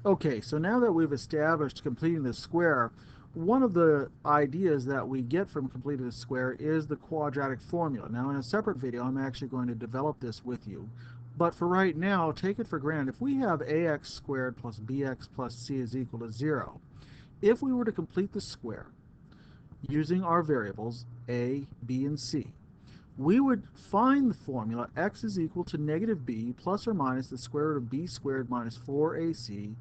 Okay, so now that we've established completing the square, one of the ideas that we get from completing the square is the quadratic formula. Now, in a separate video, I'm actually going to develop this with you. But for right now, take it for granted. If we have ax squared plus bx plus c is equal to 0, if we were to complete the square using our variables a, b, and c, we would find the formula x is equal to negative b plus or minus the square root of b squared minus 4ac,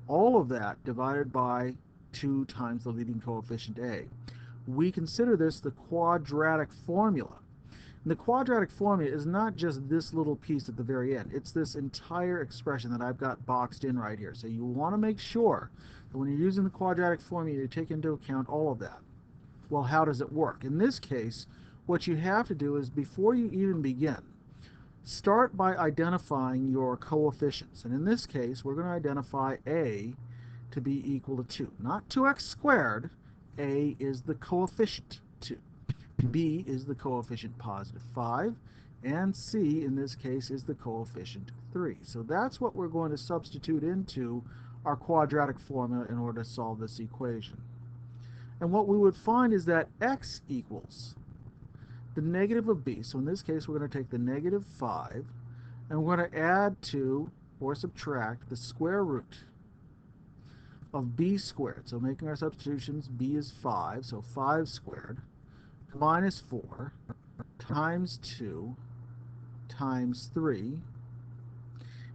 all of that divided by 2 times the leading coefficient a. We consider this the quadratic formula. And the quadratic formula is not just this little piece at the very end. It's this entire expression that I've got boxed in right here. So you want to make sure that when you're using the quadratic formula, you take into account all of that. Well, how does it work? In this case, what you have to do is before you even begin, start by identifying your coefficients. And in this case, we're going to identify a to be equal to 2. Not 2x squared. A is the coefficient 2. B is the coefficient positive 5. And C, in this case, is the coefficient 3. So that's what we're going to substitute into our quadratic formula in order to solve this equation. And what we would find is that x equals the negative of b. So in this case, we're going to take the negative 5, and we're going to add to or subtract the square root of b squared. So making our substitutions, b is 5, so 5 squared, minus 4 times 2 times 3,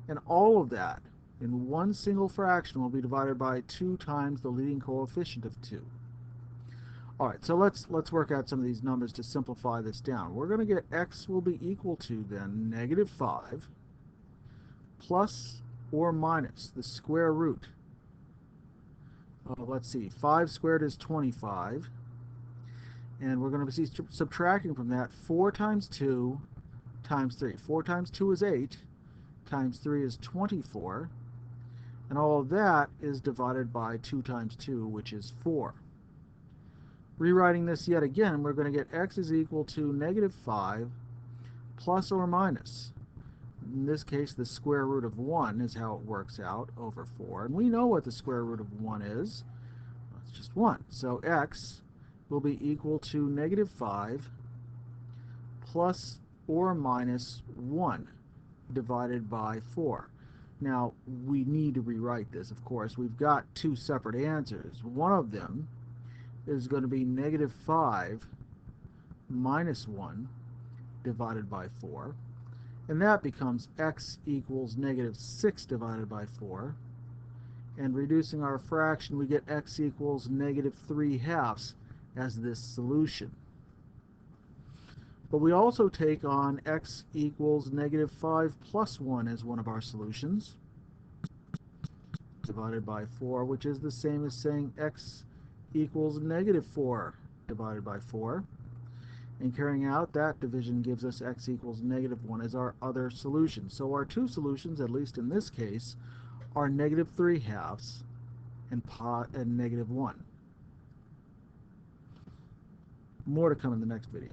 and all of that in one single fraction will be divided by 2 times the leading coefficient of 2. All right, so let's work out some of these numbers to simplify this down. We're going to get x will be equal to then negative 5 plus or minus the square root. Let's see, 5 squared is 25. And we're going to be subtracting from that 4 times 2 times 3. 4 times 2 is 8, times 3 is 24. And all of that is divided by 2 times 2, which is 4. Rewriting this yet again, we're going to get x is equal to negative 5 plus or minus. In this case, the square root of 1 is how it works out over 4. And we know what the square root of 1 is. It's just 1. So x will be equal to negative 5 plus or minus 1 divided by 4. Now, we need to rewrite this, of course. We've got two separate answers. One of them is going to be negative 5 minus 1 divided by 4. And that becomes x equals negative 6 divided by 4. And reducing our fraction, we get x equals negative 3/2 as this solution. But we also take on x equals negative 5 plus 1 as one of our solutions, divided by 4, which is the same as saying x equals negative 4 divided by 4. And carrying out that division gives us x equals negative 1 as our other solution. So our two solutions, at least in this case, are negative 3/2 and negative 1. More to come in the next video.